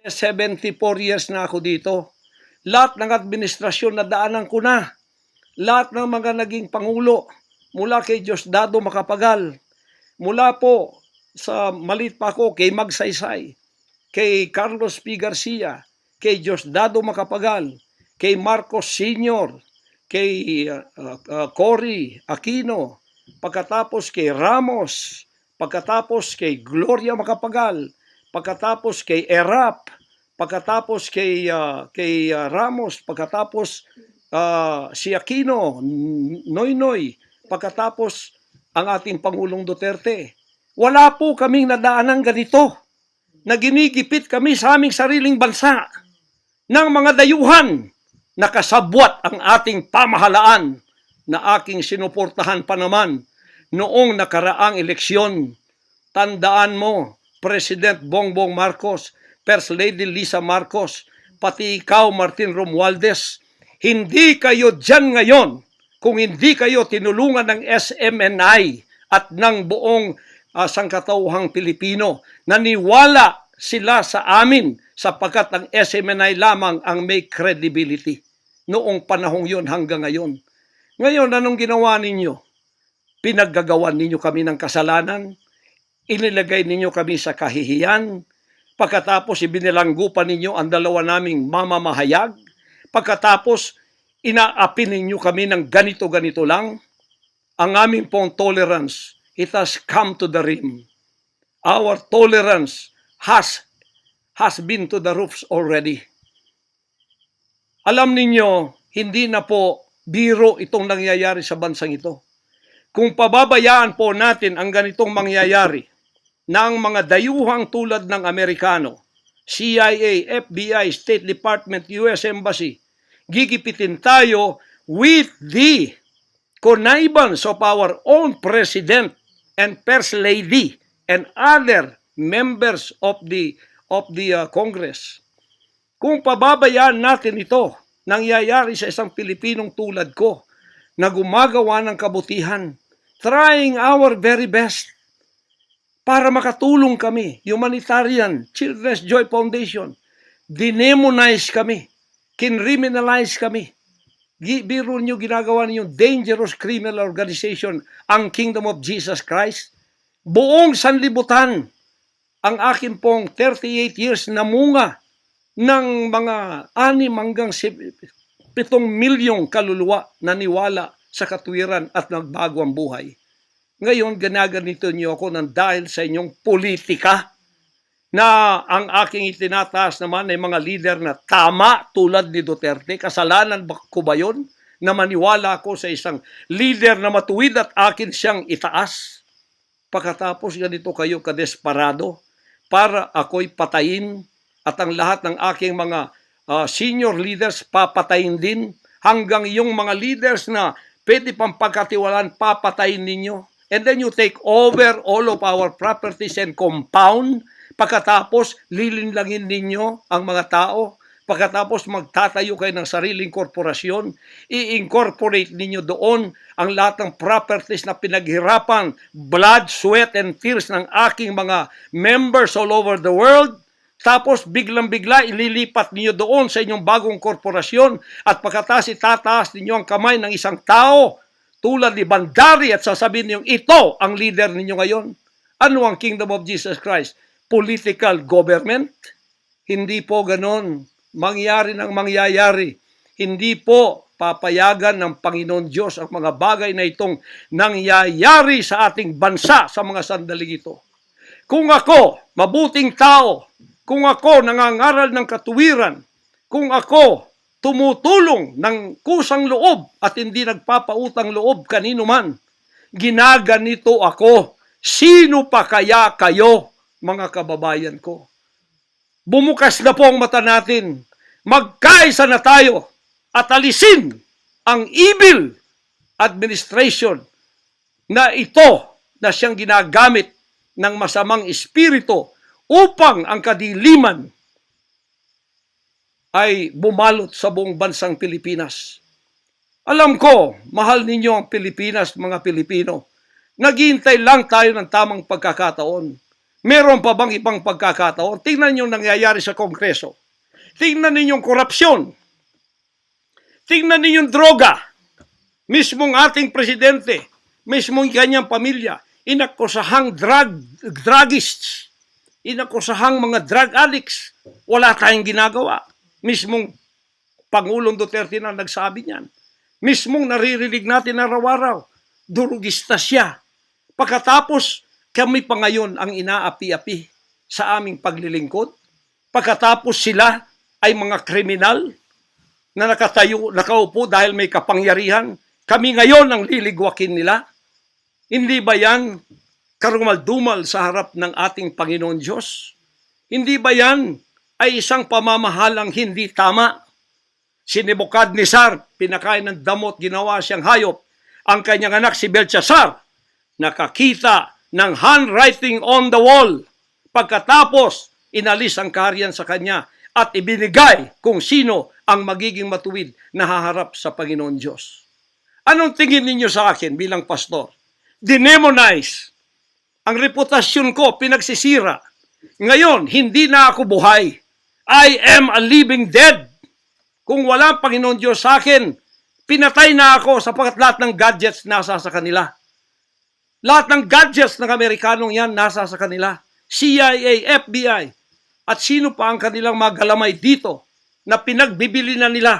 74 years na ako dito. Lahat ng administrasyon na daanan ko na. Lahat ng mga naging pangulo, mula kay Diosdado Macapagal, mula po sa malit pa ako kay Magsaysay, kay Carlos P. Garcia, kay Diosdado Macapagal, kay Marcos Sr., kay Cory Aquino, pagkatapos kay Ramos, pagkatapos kay Gloria Macapagal, pagkatapos kay Erap, pagkatapos kay Ramos, pagkatapos si Aquino, Noynoy, pagkatapos ang ating Pangulong Duterte. Wala po kaming nadaanan ganito na ginigipit kami sa aming sariling bansa ng mga dayuhan na kasabwat ang ating pamahalaan na aking sinuportahan pa naman noong nakaraang eleksyon. Tandaan mo, President Bongbong Marcos, First Lady Lisa Marcos, pati ikaw, Martin Romualdez, hindi kayo dyan ngayon kung hindi kayo tinulungan ng SMNI at ng buong sangkatauhang Pilipino. Naniwala sila sa amin sapagkat ang SMNI lamang ang may credibility noong panahong yon hanggang ngayon. Ngayon, anong ginawa ninyo? Pinaggagawan ninyo kami ng kasalanan, inilagay ninyo kami sa kahihiyan, pagkatapos ibinilanggo pa ninyo ang dalawa naming mamamahayag, pagkatapos inaapi ninyo kami ng ganito-ganito lang. Ang aming pong tolerance, it has come to the rim. Our tolerance has been to the roofs already. Alam ninyo, hindi na po biro itong nangyayari sa bansang ito. Kung pababayaan po natin ang ganitong mangyayari ng mga dayuhang tulad ng Amerikano, CIA, FBI, State Department, US Embassy, gigipitin tayo with the connivance of our own President and First Lady and other members of the Congress. Kung pababayaan natin ito, nangyayari sa isang Pilipinong tulad ko na gumagawa ng kabutihan, trying our very best para makatulong kami, humanitarian, Children's Joy Foundation, dinemonize kami, kinriminalize kami. Biro nyo, ginagawa ninyo dangerous criminal organization, ang Kingdom of Jesus Christ. Buong sanlibutan, ang akin pong 38 years na munga ng mga 6 hanggang 7 milyong kaluluwa na niwala sa katwiran at nagbago ang buhay. Ngayon, ginaganito niyo ako ng dahil sa inyong politika na ang aking itinataas naman ay mga leader na tama tulad ni Duterte. Kasalanan ko ba yun na maniwala ako sa isang leader na matuwid at akin siyang itaas? Pagkatapos ganito kayo kadesperado para ako'y patayin at ang lahat ng aking mga senior leaders papatayin din, hanggang yung mga leaders na pwede pang pagkatiwalaan papatayin ninyo. And then you take over all of our properties and compound. Pagkatapos lilinlangin ninyo ang mga tao. Pagkatapos magtatayo kayo ng sariling korporasyon, i-incorporate ninyo doon ang lahat ng properties na pinaghirapan, blood, sweat, and tears ng aking mga members all over the world. Tapos biglang-bigla ililipat ninyo doon sa inyong bagong korporasyon at pagkatapos itataas ninyo ang kamay ng isang tao tulad ni Bandari at sasabihin niyo, ito ang leader ninyo ngayon. Ano ang Kingdom of Jesus Christ? Political government? Hindi po ganon. Mangyari ng mangyayari. Hindi po papayagan ng Panginoon Diyos ang mga bagay na itong nangyayari sa ating bansa sa mga sandaling ito. Kung ako, mabuting tao, kung ako nangangaral ng katuwiran, kung ako tumutulong ng kusang loob at hindi nagpapautang loob kanino man, ginaganito ako, sino pa kaya kayo, mga kababayan ko? Bumukas na po ang mata natin, magkaisa na tayo at alisin ang evil administration na ito na siyang ginagamit ng masamang espiritu upang ang kadiliman ay bumalot sa buong bansang Pilipinas. Alam ko, mahal ninyo ang Pilipinas, mga Pilipino. Naghihintay lang tayo ng tamang pagkakataon. Meron pa bang ibang pagkakataon? Tingnan niyo nangyayari sa Kongreso. Tingnan ninyong korupsyon. Tingnan ninyong droga. Mismong ating presidente, mismong kanyang pamilya, inakusahang druggists, inakusahang mga drug addicts. Wala tayong ginagawa. Mismong Pangulong Duterte na nagsabi niyan. Mismong naririnig natin araw-araw, durugista siya. Pagkatapos, kami pa ngayon ang inaapi-api sa aming paglilingkod. Pagkatapos sila ay mga kriminal na nakaupo dahil may kapangyarihan. Kami ngayon ang liligwakin nila. Hindi ba yan karumal-dumal sa harap ng ating Panginoon Diyos? Hindi ba yan ay isang pamamahalang hindi tama? Si Nebukadnezar, pinakain ng damot, ginawa siyang hayop. Ang kanyang anak si Belshazzar, nakakita ng handwriting on the wall. Pagkatapos, inalis ang kaharian sa kanya at ibinigay kung sino ang magiging matuwid na haharap sa Panginoon Diyos. Anong tingin ninyo sa akin bilang pastor? Dinemonize. Ang reputasyon ko pinagsisira. Ngayon, hindi na ako buhay. I am a living dead. Kung wala ang Panginoon Diyos sa akin, pinatay na ako sapagkat lahat ng gadgets nasa sa kanila. Lahat ng gadgets ng Amerikanong yan nasa sa kanila. CIA, FBI, at sino pa ang kanilang mga galamay dito na pinagbibili na nila.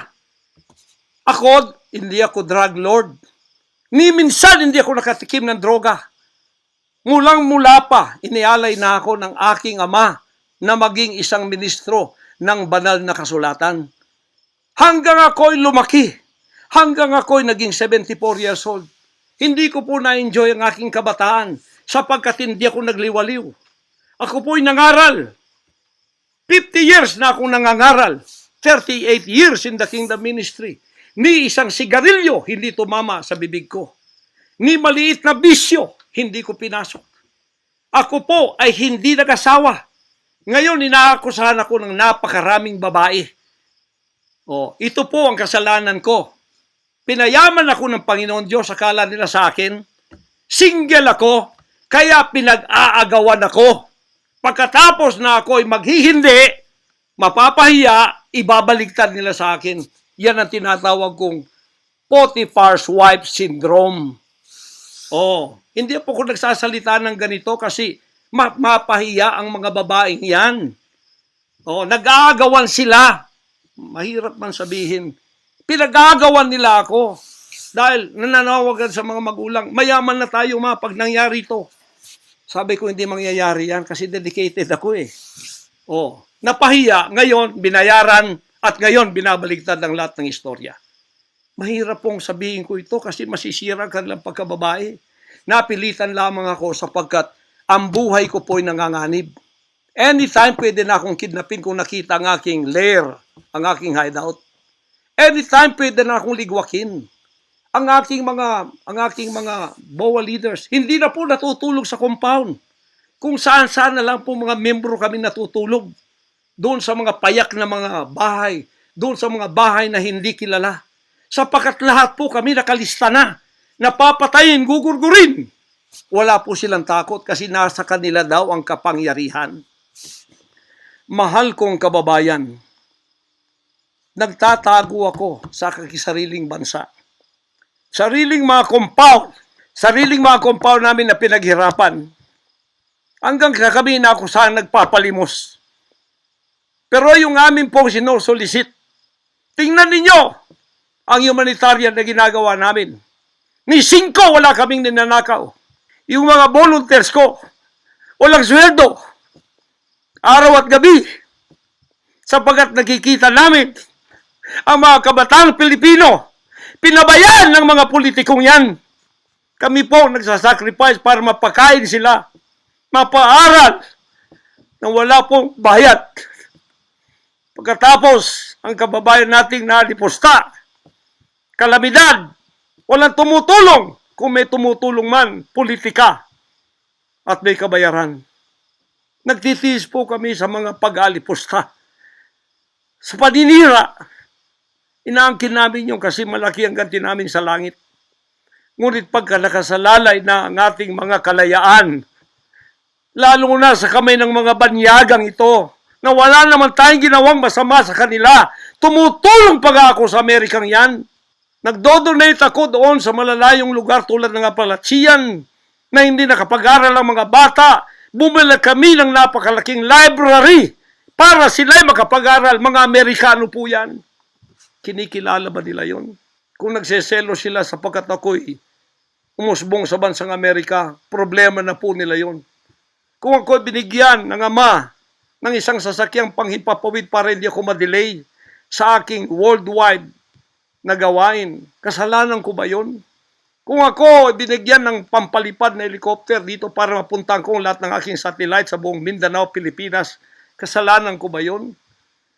Ako, hindi ako drug lord. Ni minsan hindi ako nakatikim ng droga. Mulang-mula pa, inialay na ako ng aking ama na maging isang ministro ng banal na kasulatan. Hanggang ako'y lumaki, hanggang ako'y naging 74 years old, hindi ko po na-enjoy ang aking kabataan sapagkat hindi ako nagliwaliw. Ako po'y nangaral. 50 years na akong nangangaral. 38 years in the kingdom ministry. Ni isang sigarilyo hindi tumama sa bibig ko. Ni maliit na bisyo hindi ko pinasok. Ako po ay hindi nag-asawa. Ngayon inaakusahan ako ng napakaraming babae. Ito po ang kasalanan ko. Pinayaman ako ng Panginoon Diyos, akala nila sa akin. Single ako, kaya pinag-aagawan ako. Pagkatapos na ako'y maghihindi, mapapahiya, ibabaligtad nila sa akin. Yan ang tinatawag kong Potiphar's wife syndrome. Hindi po ako nagsasalita ng ganito kasi mapahiya ang mga babaeng yan. Nag-aagawan sila. Mahirap man sabihin. Pinag-aagawan nila ako dahil nananawagan sa mga magulang, mayaman na tayo pag nangyari ito. Sabi ko, hindi mangyayari yan kasi dedicated ako eh. Napahiya, ngayon binayaran at ngayon binabaligtad ang lahat ng istorya. Mahirap pong sabihin ko ito kasi masisira ka lang pagkababae. Napilitan lamang ako sapagkat ang buhay ko po'y nanganganib. Anytime pwede na akong kidnapin kung nakita ang aking lair, ang aking hideout. Anytime pwede na akong ligwakin. Ang aking mga BOA leaders, hindi na po natutulog sa compound. Kung saan-saan na lang po mga membro kami natutulog. Doon sa mga payak na mga bahay, doon sa mga bahay na hindi kilala. Sapagkat lahat po kami nakalista na. Napapatayin, gugurgurin. Wala po silang takot kasi nasa kanila daw ang kapangyarihan. Mahal kong kababayan, nagtatago ako sa kakisariling bansa. Sariling mga compound namin na pinaghirapan. Hanggang kami na ako saan nagpapalimos. Pero yung amin pong sinusulisit, tingnan ninyo ang humanitarian na ginagawa namin. Ni 5 wala kaming ninanakaw. Yung mga volunteers ko, walang sweldo. Araw at gabi. Sapagkat nakikita namin ang mga kabataang Pilipino, pinabayaan ng mga politikong yan. Kami po nagsasacrifice para mapakain sila, mapaaral na wala pong bayad. Pagkatapos, ang kababayan nating nalipusta, kalamidad, walang tumutulong. Kung may tumutulong man, politika at may kabayaran. Nagtitiis po kami sa mga pag-alipusta. Sa paninira, inaangkin namin yung kasi malaki ang ganti namin sa langit. Ngunit pagka nakasalalay na ang ating mga kalayaan, lalo na sa kamay ng mga banyagang ito, na wala naman tayong ginawang masama sa kanila. Tumutulong pa ako sa Amerikang yan. Nagdodonate ako doon sa malalayong lugar tulad ng Apalachian na hindi nakapag-aral ang mga bata. Bumili kami ng napakalaking library para sila'y makapag-aral. Mga Amerikano po yan. Kinikilala ba nila yon? Kung nagseselo sila sapagkat ako'y umusbong sa bansang Amerika, problema na po nila yon. Kung ako'y binigyan ng ama ng isang sasakyang panghipapawid para hindi ako madelay sa aking worldwide na gawain, kasalanan ko ba yon? Kung ako binigyan ng pampalipad na helicopter dito para mapuntahan ko lahat ng aking satellite sa buong Mindanao, Pilipinas, kasalanan ko ba yon?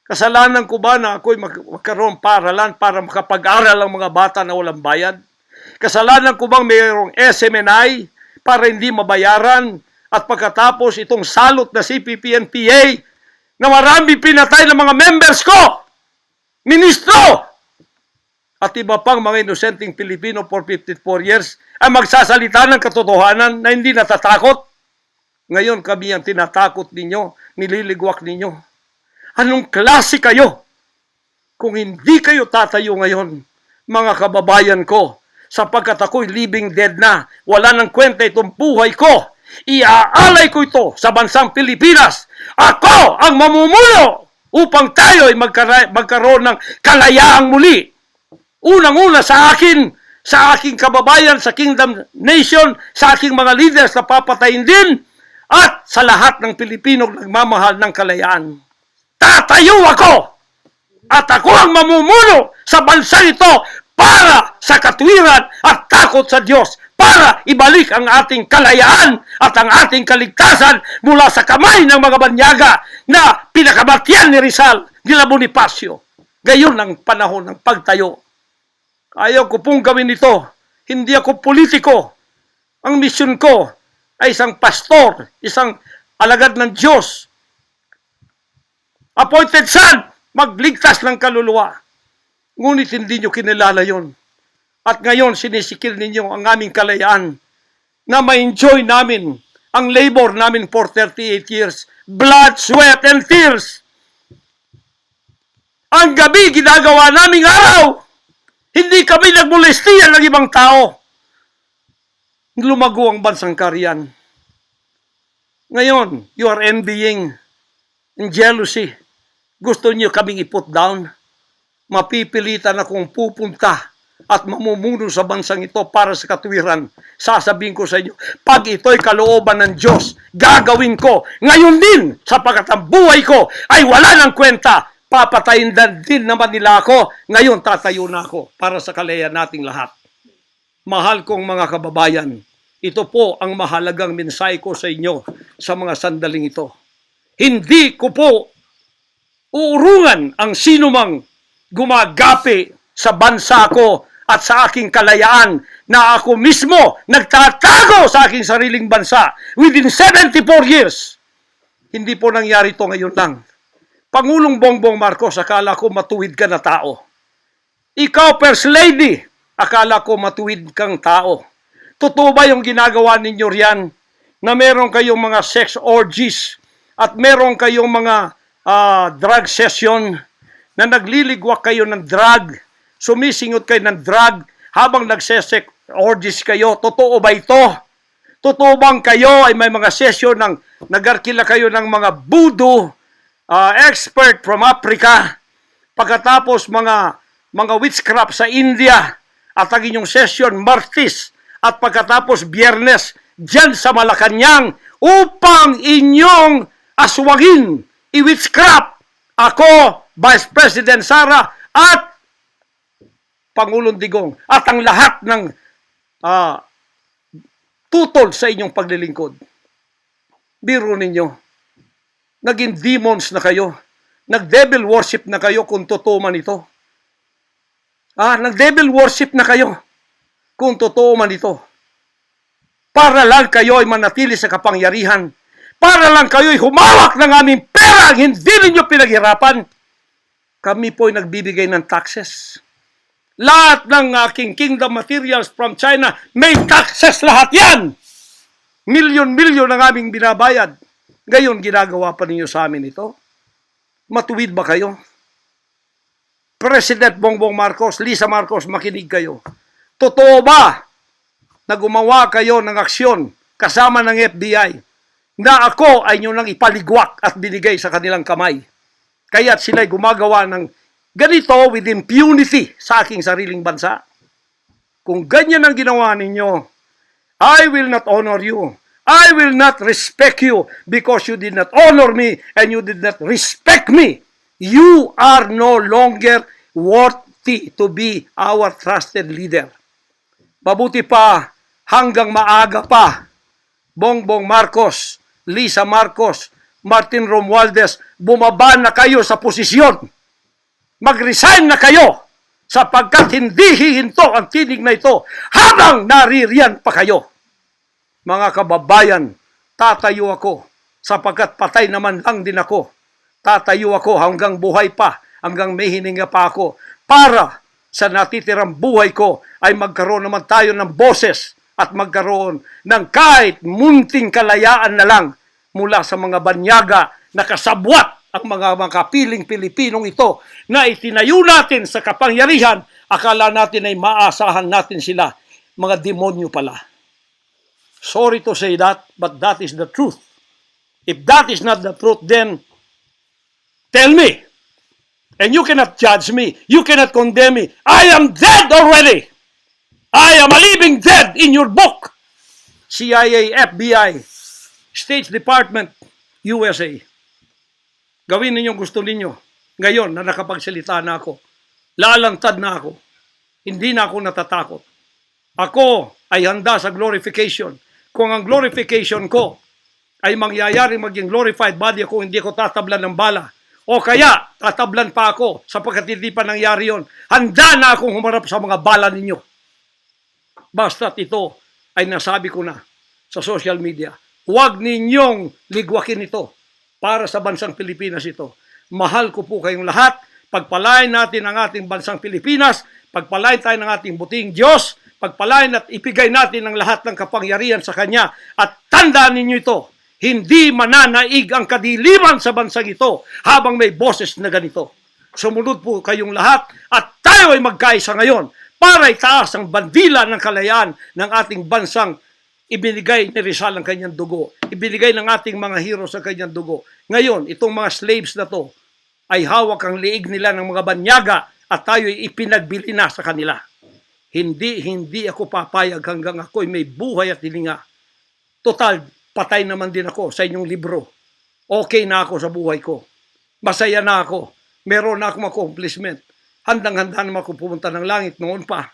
Kasalanan ko ba na ako'y magkaroon paralan para makapag-aral ang mga bata na walang bayad? Kasalanan ko bang mayroong SMNI para hindi mabayaran? At pagkatapos itong salot na CPP-NPA na marami pinatay ng mga members ko, ministro, at iba pang mga inosenteng Pilipino for 54 years ay magsasalita ng katotohanan na hindi natatakot. Ngayon kami ang tinatakot ninyo, nililigwak ninyo. Anong klase kayo? Kung hindi kayo tatayo ngayon, mga kababayan ko, sapagkat ako'y living dead na, wala nang kwenta itong buhay ko, iaalay ko ito sa bansang Pilipinas. Ako ang mamumuno upang tayo ay magkaroon ng kalayaang muli. Unang-una sa akin, sa aking kababayan, sa Kingdom Nation, sa aking mga leaders na papatayin din, at sa lahat ng Pilipino nagmamahal ng kalayaan. Tatayo ako! At ako ang mamumuno sa bansa ito para sa katwiran at takot sa Diyos, para ibalik ang ating kalayaan at ang ating kaligtasan mula sa kamay ng mga banyaga na pinakabatyan ni Rizal, nila Bonifacio. Gayon ang panahon ng pagtayo. Ayaw ko pong gawin ito. Hindi ako politiko. Ang misyon ko ay isang pastor, isang alagad ng Diyos. Appointed son, magligtas ng kaluluwa. Ngunit hindi nyo kinilala yon. At ngayon sinisikil ninyo ang aming kalayaan na ma-enjoy namin ang labor namin for 38 years. Blood, sweat, and tears. Ang gabi ginagawa naming araw. Hindi kami nagmolestiyan ng ibang tao. Lumago ang bansang Kariyan. Ngayon, you are envying and jealousy. Gusto niyo kaming i-put down. Mapipilitan akong pupunta at mamumuno sa bansang ito para sa katwiran. Sasabihin ko sa inyo, pag ito'y kalooban ng Diyos, gagawin ko. Ngayon din, sapagkat ang buhay ko ay wala ng kwenta. Papatayin din naman nila ako. Ngayon tatayo na ako para sa kalayaan nating lahat. Mahal kong mga kababayan, ito po ang mahalagang mensahe ko sa inyo sa mga sandaling ito. Hindi ko po uurungan ang sinumang gumagapi sa bansa ko at sa aking kalayaan na ako mismo nagtatago sa aking sariling bansa within 74 years. Hindi po nangyari ito ngayon lang. Pangulong Bongbong Marcos, akala ko matuwid ka na tao. Ikaw, First Lady, akala ko matuwid kang tao. Totoo ba yung ginagawa ninyo riyan na meron kayong mga sex orgies at meron kayong mga drug session na nagliligwak kayo ng drug, sumisingot kayo ng drug habang nagsesex orgies kayo? Totoo ba ito? Totoo bang kayo ay may mga session ng nagarkila kayo ng mga voodoo, expert from Africa, pagkatapos mga witchcraft sa India, at ang inyong session Martes, at pagkatapos Biyernes dyan sa Malacanang upang inyong aswangin, i-witchcraft ako, Vice President Sara, at Pangulong Digong, at ang lahat ng tutol sa inyong paglilingkod. Biro ninyo, naging demons na kayo. Nag-devil worship na kayo kung totoo man ito. Nag-devil worship na kayo kung totoo man ito. Para lang kayo ay manatili sa kapangyarihan. Para lang kayo ay humawak ng aming pera ang hindi ninyo pinaghirapan. Kami po ay nagbibigay ng taxes. Lahat ng aking kingdom materials from China, may taxes lahat yan. Milyon-milyon ang aming binabayad. Ngayon, ginagawa pa ninyo sa amin ito? Matuwid ba kayo? President Bongbong Marcos, Lisa Marcos, makinig kayo. Totoo ba na gumawa kayo ng aksyon kasama ng FBI na ako ay nyo nang ipaligwak at binigay sa kanilang kamay? Kaya't sila'y gumagawa ng ganito with impunity sa aking sariling bansa. Kung ganyan ang ginawa ninyo, I will not honor you. I will not respect you because you did not honor me and you did not respect me. You are no longer worthy to be our trusted leader. Mabuti pa, hanggang maaga pa, Bongbong Marcos, Lisa Marcos, Martin Romualdez, bumaba na kayo sa posisyon. Mag-resign na kayo sapagkat hindi hihinto ang tinig na ito habang naririyan pa kayo. Mga kababayan, tatayo ako sapagkat patay naman lang din ako. Tatayo ako hanggang buhay pa, hanggang may hininga pa ako para sa natitirang buhay ko ay magkaroon naman tayo ng boses at magkaroon ng kahit munting kalayaan na lang mula sa mga banyaga na kasabwat ang mga makapiling Pilipinong ito na itinayo natin sa kapangyarihan, akala natin ay maasahan natin sila. Mga demonyo pala. Sorry to say that, but that is the truth. If that is not the truth, then tell me. And you cannot judge me. You cannot condemn me. I am dead already. I am a living dead in your book. CIA, FBI, State Department, USA. Gawin ninyo gusto ninyo. Ngayon na nakapagsalita na ako, lalantad na ako. Hindi na ako natatakot. Ako ay handa sa glorification. Kung ang glorification ko ay mangyayari maging glorified body ako, hindi ko tatablan ng bala. O kaya, tatablan pa ako sapagkat hindi pa nangyari yon. Handa na akong humarap sa mga bala ninyo. Basta't ito ay nasabi ko na sa social media. Huwag ninyong ligwakin ito para sa bansang Pilipinas ito. Mahal ko po kayong lahat. Pagpalain natin ang ating bansang Pilipinas. Pagpalain tayo ng ating buting Diyos. Pagpalain at ipigay natin ang lahat ng kapangyarihan sa Kanya. At tandaan ninyo ito, hindi mananaig ang kadiliman sa bansang ito habang may boses na ganito. Sumunod po kayong lahat at tayo ay magkaisa ngayon para itaas ang bandila ng kalayaan ng ating bansang ibinigay ni Rizal ang kanyang dugo. Ibinigay ng ating mga heroes ang kanyang dugo. Ngayon, itong mga slaves na to ay hawak ang liig nila ng mga banyaga at tayo ay ipinagbili na sa kanila. Hindi ako papayag hanggang ako'y may buhay at hilinga. Total, patay naman din ako sa inyong libro. Okay na ako sa buhay ko. Masaya na ako. Meron na akong accomplishment. Handang-handa naman ako pumunta ng langit noon pa.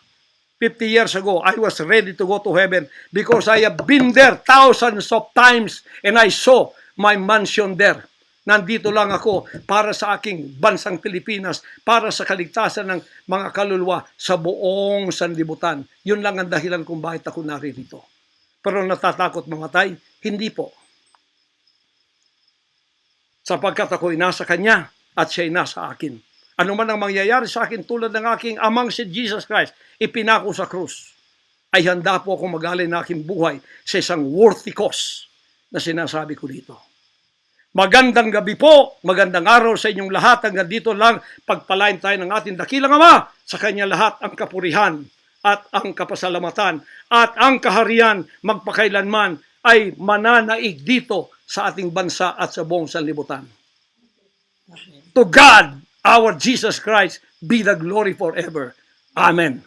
50 years ago, I was ready to go to heaven because I have been there thousands of times and I saw my mansion there. Nandito lang ako para sa aking bansang Pilipinas, para sa kaligtasan ng mga kaluluwa sa buong sanlibutan. Yun lang ang dahilan kung bakit ako narito. Pero natatakot mamatay? Hindi po. Sapagkat ako'y nasa Kanya at siya'y nasa akin. Ano man ang mangyayari sa akin tulad ng aking amang si Jesus Christ, ipinako sa krus, ay handa po akong mag-alay na aking buhay sa isang worthy cause na sinasabi ko dito. Magandang gabi po, magandang araw sa inyong lahat. Hanggang dito lang, pagpalain tayo ng ating dakilang Ama. Sa Kanya lahat ang kapurihan at ang kapasalamatan at ang kaharian magpakailanman ay mananaig dito sa ating bansa at sa buong sanlibutan. To God, our Jesus Christ, be the glory forever. Amen.